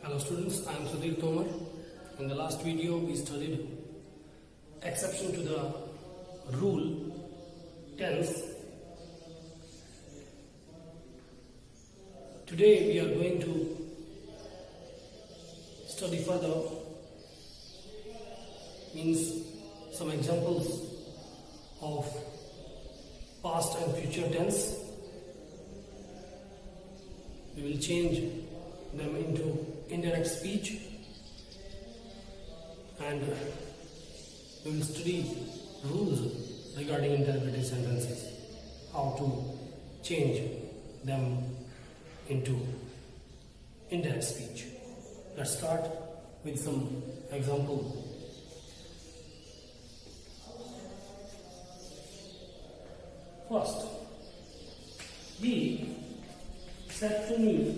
Hello students, I am Sudhir Tomar. In the last video we studied exception to the rule tense. Today we are going to study further, means some examples of past and future tense. We will change them into indirect speech and we will study rules regarding interrogative sentences, how to change them into indirect speech. Let's start with some example. First, he said to me,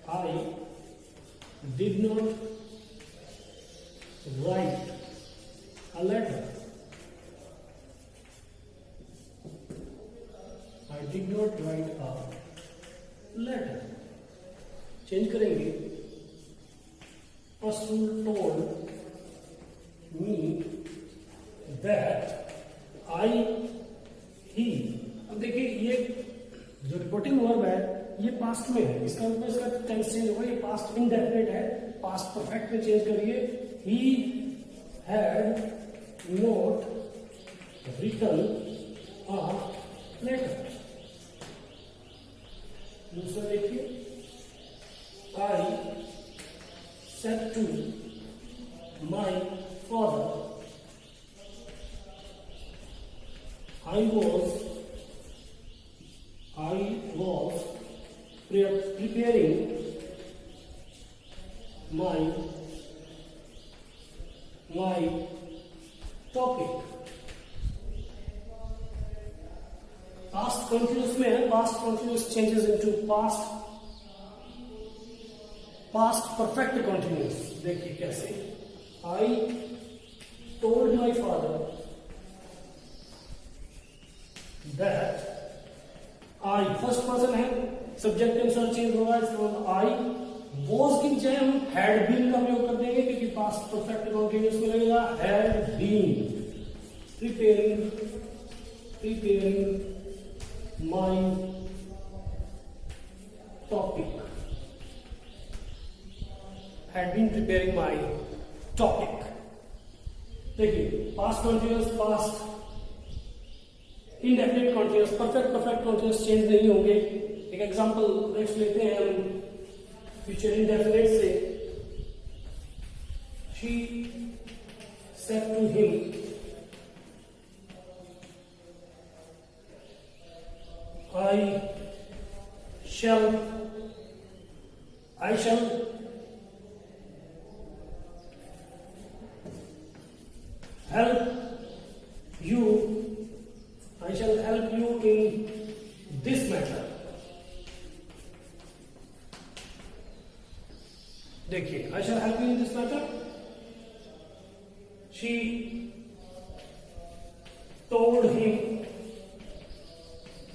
I did not write a letter. I did not write a letter. Change करेंगे. Asul told me that he. अब देखिए ये जो reporting verb है ये past में है, इसका मतलब इसका टेंस चेंज होगा. ये पास्ट इंडेफिनिट है, पास्ट परफेक्ट में चेंज करिए. He had not written a letter. दूसरा देखिए, I said to my father I was preparing my topic. Past continuous में है, past continuous changes into past perfect continuous. देखिए कैसे. I told my father that I first person है, subject अनुसार change होगा. इसका मतलब आई वॉज की बजाय हम हैड बीन का प्रयोग कर देंगे क्योंकि पास्ट परफेक्ट कॉन्टिन्यूअस में लगेगा. Had been preparing my topic. Had been preparing my topic. देखिए past continuous, past indefinite continuous, perfect continuous change नहीं होंगे. एक एग्जांपल नेक्स्ट लेते हैं हम फ्यूचर इंडेफिनिट से. She said to him, I shall help you. I shall help you in this matter. देखिए, I shall help you in this matter. She told him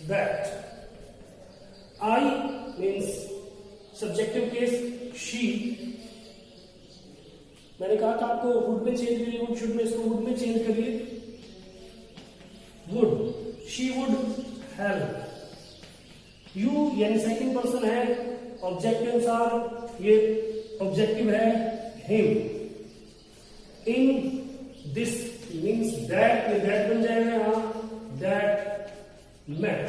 that. I means subjective case. She. मैंने कहा था आपको would में change करिए, would should में, इसको would में चेंज करिए. Would, she would help you, यानी सेकंड पर्सन है, ऑब्जेक्ट के अनुसार ये ऑब्जेक्टिव है him. In this means that, that बन जाएगा यहां. That mat.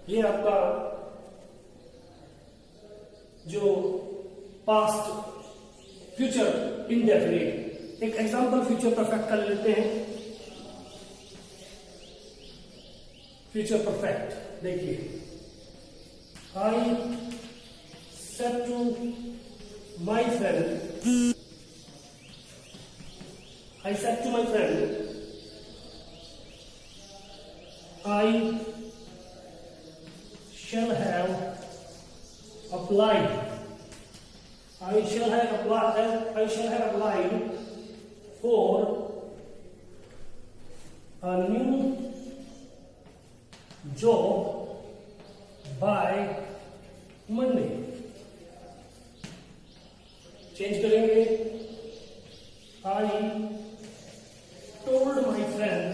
ये आपका जो पास्ट फ्यूचर इंडेफिनिट. एक एग्जांपल फ्यूचर परफेक्ट का ले लेते हैं. फ्यूचर परफेक्ट देखिए, I said to my friend, I said to my friend, I shall have applied. I shall have applied for a new job by Monday. Change करेंगे, I told my friend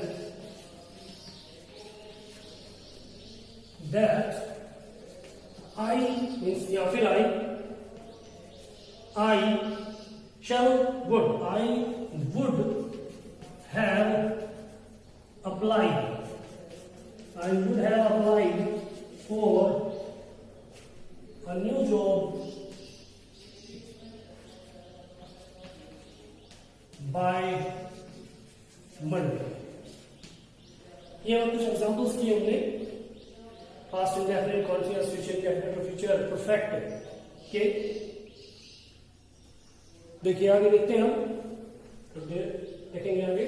that I means या फिर आई shall would I would have applied for a new job by Monday। ये और कुछ examples किए हमने past indefinite, continuous, future indefinite और future perfect के। देखिए आगे देखते हैं हम, देखेंगे आगे।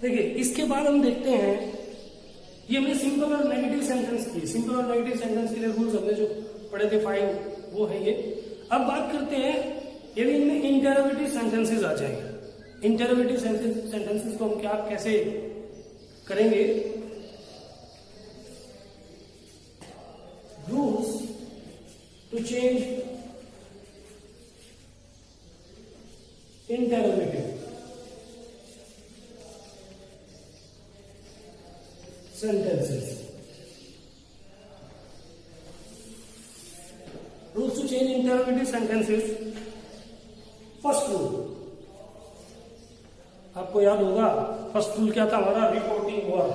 देखिए इसके बाद हम देखते हैं, ये हमने सिंपल और नेगेटिव सेंटेंस की, सिंपल और नेगेटिव सेंटेंस के लिए रूल्स हमने जो पढ़े थे 5, वो है ये। अब बात करते हैं यदि इनमें इंटरोगेटिव सेंटेंसेस आ जाएंगे। इंटरोगेटिव सेंटेंसेस को हम क्या कैसे करेंगे? Rules to change interrogative sentences. Rules to change interrogative sentences. First rule, आपको याद होगा फर्स्ट रूल क्या था हमारा? Reporting verb.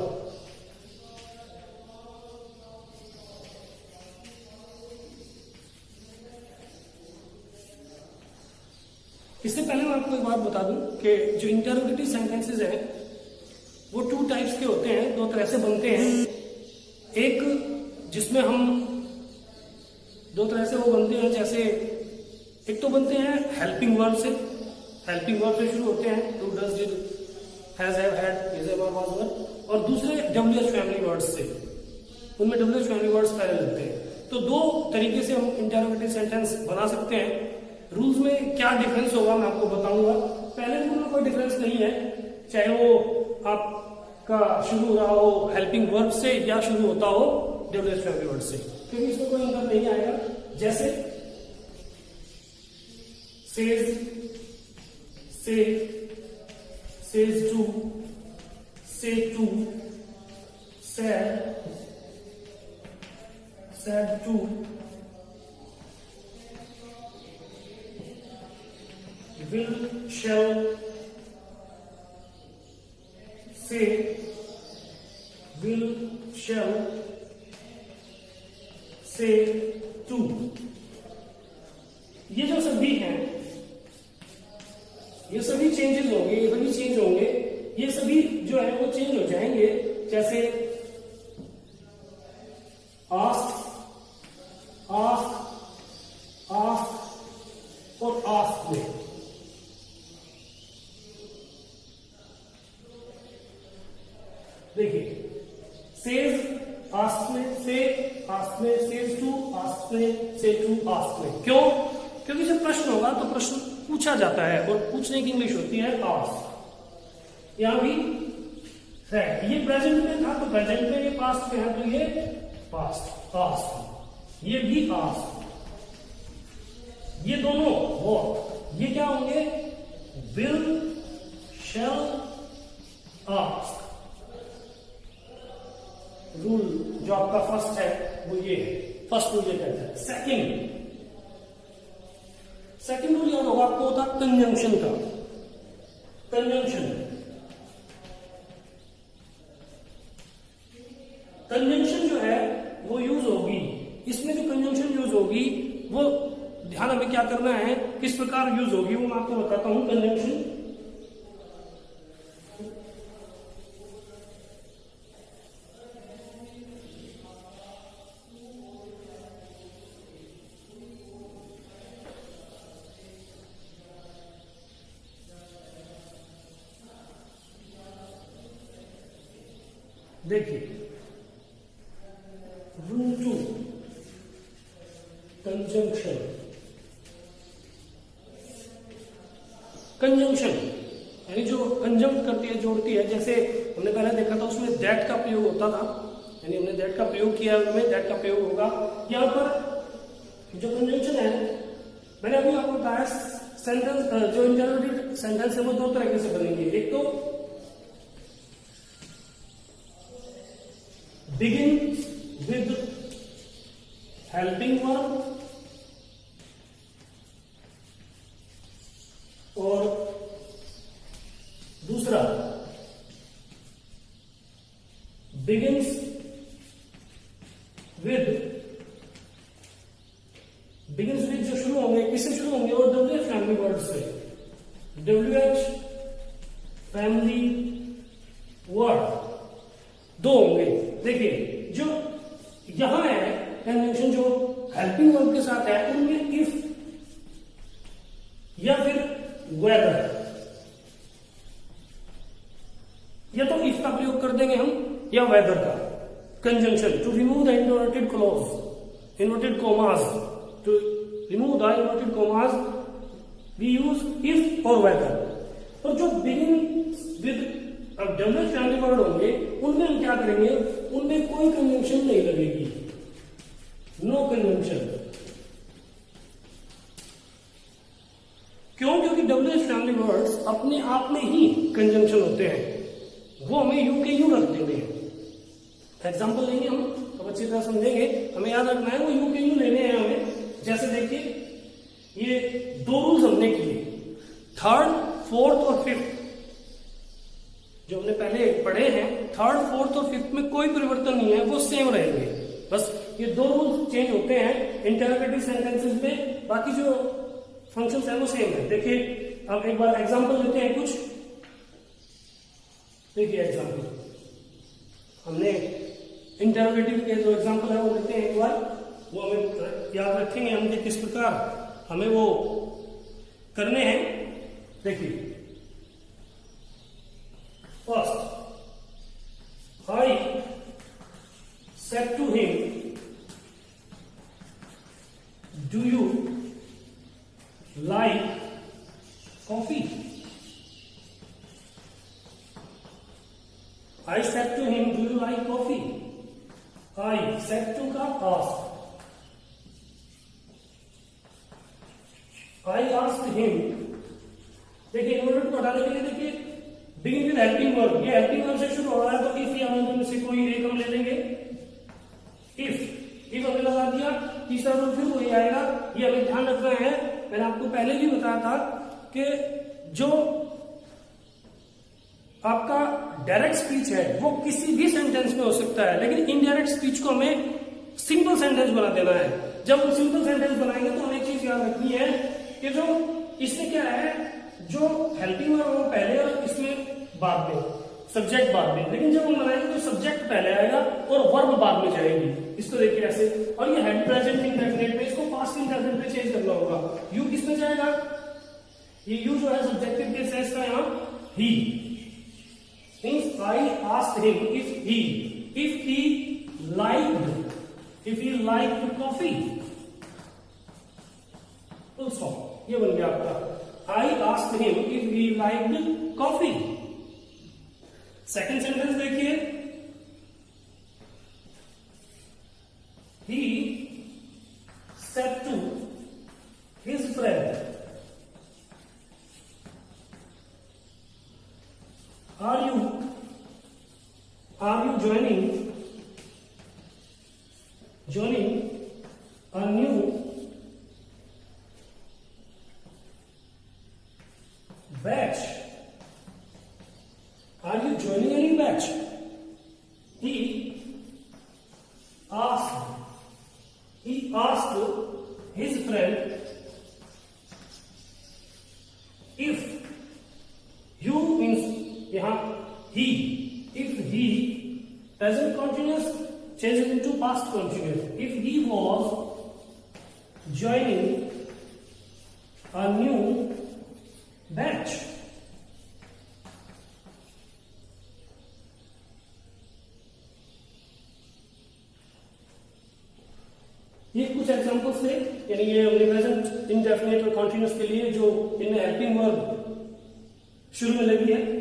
इससे पहले मैं आपको एक बात बता दूं कि जो इंटरोगेटिव सेंटेंसेस हैं वो 2 टाइप्स के होते हैं, 2 तरह से बनते हैं। एक जिसमें हम 2 तरह से वो बनते हैं, जैसे एक तो बनते हैं हेल्पिंग वर्ब से, हेल्पिंग वर्ब से शुरू होते हैं, do, does, did, has, have, had, is, ever, was, were. और दूसरे WH फैमिली वर्ड्स से, उनमें WH फैमिली वर्ड्स पहले लगते हैं। तो 2 तरीके से हम इंटरोगेटिव सेंटेंस बना सकते हैं। रूल्स में क्या डिफरेंस होगा मैं आपको बताऊंगा। पहले रूल में कोई डिफरेंस नहीं है, चाहे वो आपका शुरू हो रहा हो हेल्पिंग वर्ब से या शुरू होता हो WH फैमिली वर्ड से, क्योंकि इसमें कोई अंतर नहीं आएगा। जैसे says, say, says to, say to, said, said to, will, shall, say, will, shall, say, to। ये जो सभी हैं, ये सभी चेंजेस होंगे, ये सभी चेंज होंगे, ये सभी जो है वो चेंज हो जाएंगे। जैसे आस्क, आस्क, आस्क और आस्क में देखिए, सेज आस्क में, से आस्क में, सेज टू आस्क में, से टू आस्क में। क्यों? क्योंकि जब प्रश्न होगा तो प्रश्न पूछा जाता है और पूछने की इंग्लिश होती है आस्क। यहां भी है, ये प्रेजेंट में था तो प्रेजेंट में, ये पास्ट में है तो ये पास्ट, आस्क। ये भी आस्क, ये दोनों वो, ये क्या होंगे? Will, shell, ask. रूल जो आपका फर्स्ट है वो ये है, फर्स्ट रूल ये कहता है। सेकंड रूल याद होगा आपको, होता कंजंक्शन का। कंजंक्शन जो है वो यूज होगी, इसमें जो कंजंक्शन यूज होगी वो ध्यान हमें क्या करना है, किस प्रकार यूज होगी वो मैं आपको बताता हूं। कंजंक्शन देखिए रूट टू कंजंक्शन, कंजंक्शन यानी जो कंजंक्ट करती है, जोड़ती है, जैसे हमने पहले देखा था उसमें दैट का प्रयोग होता था, यानी हमने दैट का प्रयोग किया, उनमें दैट का प्रयोग होगा। यहाँ पर जो कंजंक्शन है, मैंने अभी आपको बताया सेंटेंस, जो इंटरोगेटिव सेंटेंस है वो दो तरीके से बनेंगे। एक तो बिगिन विद हेल्पिंग वर्ब और दूसरा बिगिंस विद जो शुरू होंगे, किससे शुरू होंगे? और WH फैमिली वर्ड से, WH फैमिली वर्ड दो होंगे। देखिए जो यहां है कंजंक्शन जो हेल्पिंग वर्ब के साथ है, उनमें इफ या फिर वेदर, या तो इफ का प्रयोग कर देंगे हम या वेदर का। Conjunction to remove the inverted clause, inverted commas, to remove the inverted commas we use if और वेदर। और जो begin with WH family word होंगे उनमें हम क्या करेंगे? उनमें कोई कंजंक्शन नहीं लगेगी, नो कंजंक्शन। क्यों? क्योंकि WH फैमिली वर्ड्स अपने आप में ही कंजंक्शन होते हैं, वो हमें यू के यू रख देंगे। एग्जाम्पल लेंगे हम, तो अच्छी तरह समझेंगे, हमें याद रखना है वो यू के यू लेने हैं हमें। जैसे देखिए ये दो रूल्स हमने किए, थर्ड, फोर्थ और फिफ्थ जो हमने पहले पढ़े हैं, थर्ड, फोर्थ और फिफ्थ में कोई परिवर्तन नहीं है, वो सेम रहेंगे। बस ये दो रूल्स चेंज होते हैं इंटरोगेटिव सेंटेंसेस में, बाकी जो फंक्शंस है वो सेम है। देखिए अब एक बार एग्जांपल लेते हैं कुछ। देखिए एग्जांपल हमने इंटरोगेटिव के जो एग्जांपल है वो लेते हैं एक बार, वो हमें याद रखेंगे हम कि किस प्रकार हमें वो करने हैं। देखिए first, I said to him, do you like coffee? I said to him, do you like coffee? I said to का asked. I asked him. देखिए इन्वर्टेड को हटाने के लिए देखिए बिगिन विद हेल्पिंग वर्ब, ये हेल्पिंग वर्ब से शुरू हो रहा है, तो इफ या में से कोई एक हम ले लेंगे। इफ हमने लगा दिया, तीसरा रूल फिर वही आएगा। ये हमें ध्यान रखना है, मैंने आपको पहले भी बताया था कि जो आपका डायरेक्ट स्पीच है वो किसी भी सेंटेंस में हो सकता है, लेकिन इनडायरेक्ट स्पीच को हमें सिंपल सेंटेंस बना देना है। जब हम सिंपल सेंटेंस बनाएंगे तो हमें एक चीज याद रखनी है कि जो इसमें क्या है, जो हेल्पिंग वर्ब वो पहले और इसमें बाद में, सब्जेक्ट बाद में, लेकिन जब हम बनाएंगे तो सब्जेक्ट पहले आएगा और वर्ब बाद में जाएगी। इसको देखिए ऐसे, और ये हेड प्रेजेंट इंडेफिनिट में, इसको पास्ट इंडेफिनिट में चेंज करना होगा। यू किस में जाएगा? ये यू जो है सब्जेक्टिव केस है इसका, यहाँ ही means I asked him if he liked coffee, full stop, ये बन गया आपका I asked him if he liked coffee. Second sentence देखिए, he said to his friend, are you joining a new batch? Are you joining any batch? He asked his friend if you means यहाँ he, if he present continuous changes into past continuous, if he was joining a new batch. ये कुछ examples थे, यानी ये हमने present indefinite और continuous के लिए जो इनमें हेल्पिंग वर्ब शुरू में लगी है।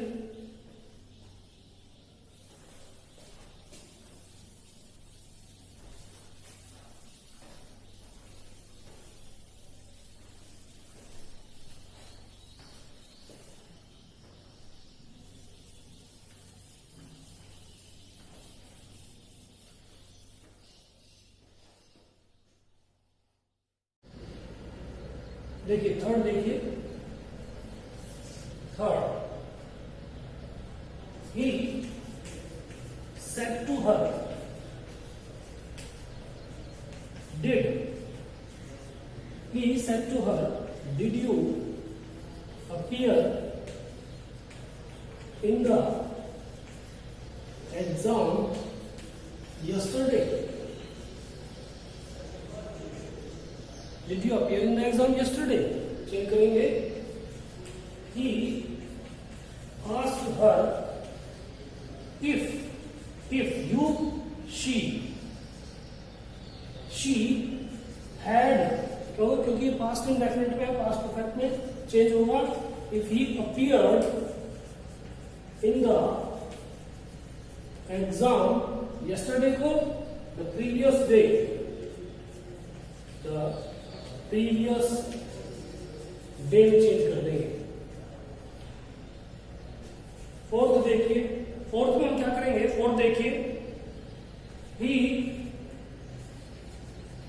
देखिए थर्ड, देखिए third, he said to her, he said to her, did you appear in the exam yesterday? Did you appear in the exam yesterday? Check करेंगे। He asked her if you, she had, क्योंकि ये past indefinite में, past perfect में change होगा। If he appeared in the exam yesterday को the previous day, the previous day में change कर देंगे। फोर्थ देखिए, फोर्थ में हम क्या करेंगे, फोर्थ देखिए, he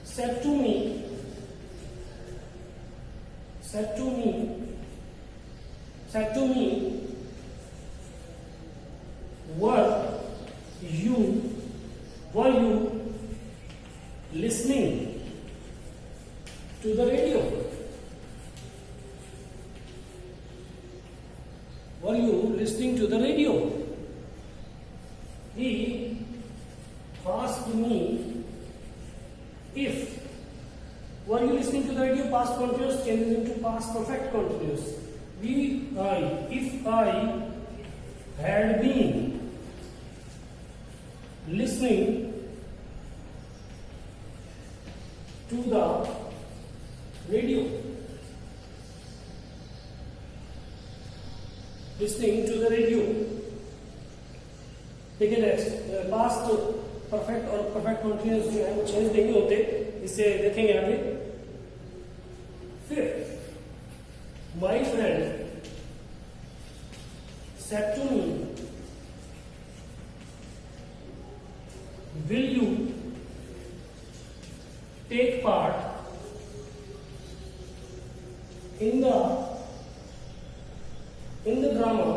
said to me were you listening to the radio? Were you listening to the radio? He asked me if. Were you listening to the radio? Past continuous changes into past perfect continuous. If I had been listening to the radio. Listening to the radio. ठीक है, next past perfect और perfect continuous जो है वो change नहीं होते, इसे देखेंगे आगे। फिर my friend said to me, will you take part in the drama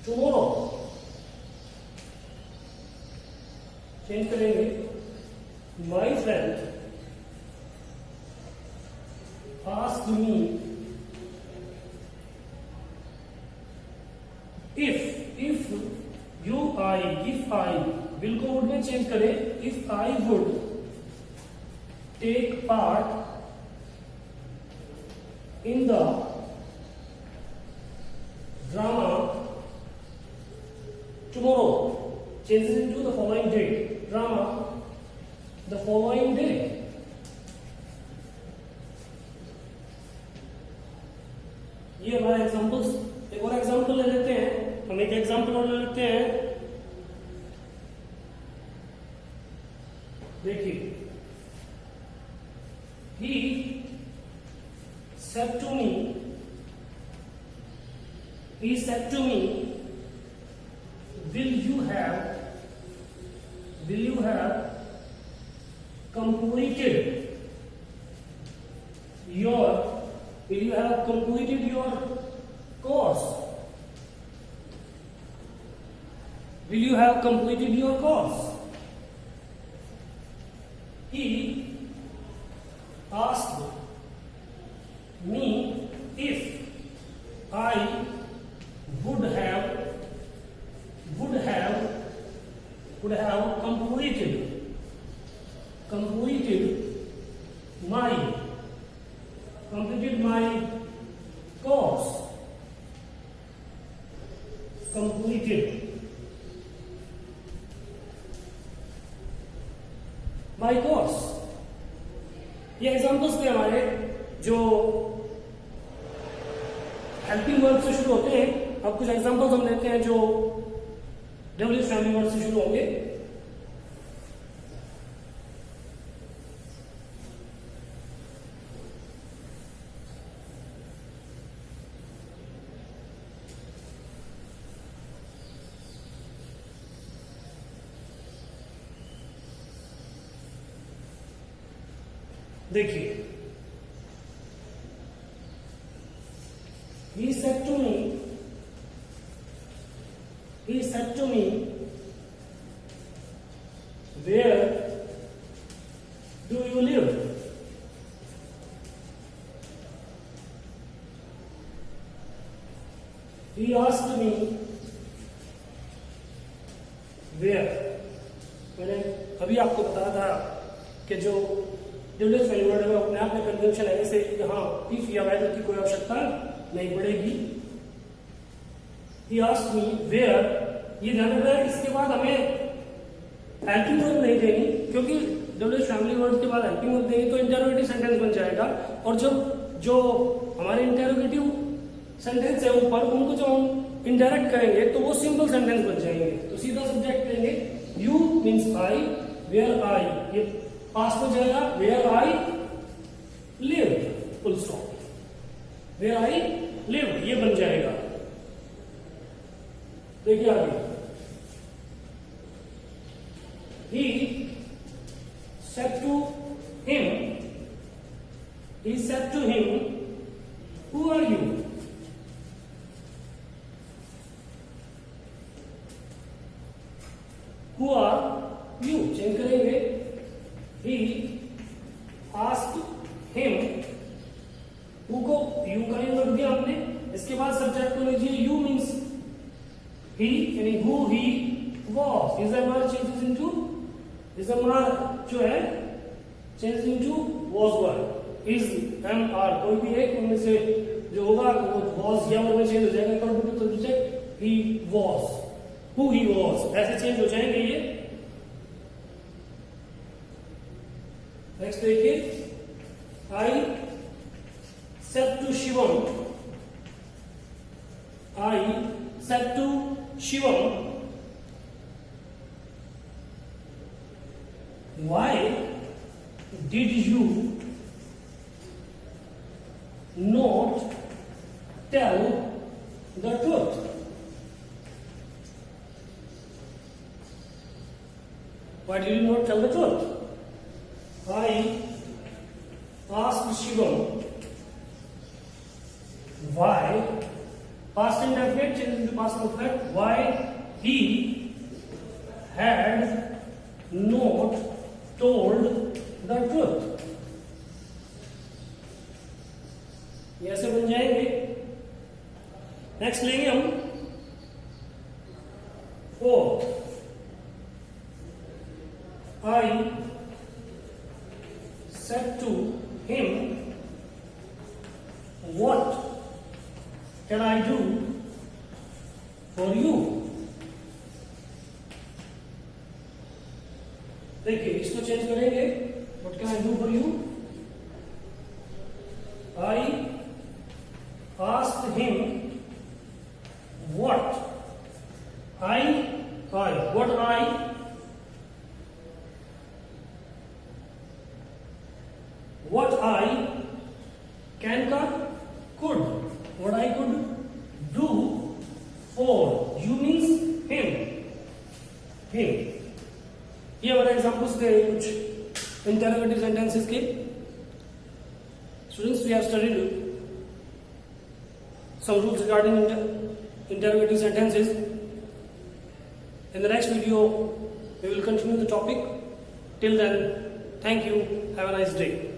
tomorrow? Change करेंगे। My friend asked me if I will को would में चेंज करें, if I would take part in the drama tomorrow, changes into the following day, drama the following day. ये हमारा examples. एक और example ले लेते हैं, हम एक एग्जांपल और ले लेते हैं। देखिए, he said to me, will you have completed your course? Will you have completed your course? He asked me if I would have completed my course. Completed my course। ये एग्जांपल्स थे हमारे जो helping verb से शुरू होते हैं। अब कुछ एग्जांपल्स हम लेते हैं जो डब्ल्यू फैमिली वर्ब से शुरू होंगे। देखिए, he said to me, where do you live? He asked me where। मैंने अभी आपको बताया था कि जो डब्ल्यूएच वैल्यू वर्ड है अपने आप में कन्वेंशन है, जैसे यहाँ इफ या वेदर की कोई आवश्यकता नहीं पड़ेगी। He asked me where, ये ध्यान रखना है, इसके बाद हमें हेल्पिंग वर्ब नहीं देनी, क्योंकि डब्ल्यूएच फैमिली वर्ड के बाद हेल्पिंग वर्ब देंगे तो इंटरोगेटिव सेंटेंस बन जाएगा। और जब जो हमारे इंटरोगेटिव सेंटेंस है ऊपर, उनको जब हम इनडायरेक्ट करेंगे तो वो सिंपल सेंटेंस बन जाएंगे। तो सीधा सब्जेक्ट लेंगे, you means I, where I, ये पास हो जाएगा, where I live, full stop, where I live, ये बन जाएगा। देखिए आगे, he said to him, who are you? Who are you? Change करेंगे, he asked him, who को you का यूज रख दिया आपने, इसके बाद सब्जेक्ट को लीजिए, you means he, यानी who he was, is MR changes into, is MR जो है changes into was were, is MR कोई भी एक उनमें से जो होगा वो was या वर्ब में चेंज हो जाएगा, according to the subject he was, who he was, ऐसे चेंज हो जाएंगे ये। नेक्स्ट देखिए, I said to Shivam, why did you not tell the truth? Why did you not tell the truth? I asked Shivam why, past indefinite changes into past perfect, why he had not told the truth। ये ऐसे बन जाएंगे। Next लेंगे हम fourth, I said to him, what can I do for you? देखिए, इसको change करेंगे, what can I do for you? I asked him what I can का could, what I could do for you means him। ये हमारे examples थे कुछ interrogative sentences के। Students, we have studied some rules regarding interrogative sentences. In the next video, we will continue the topic. Till then, thank you. Have a nice day.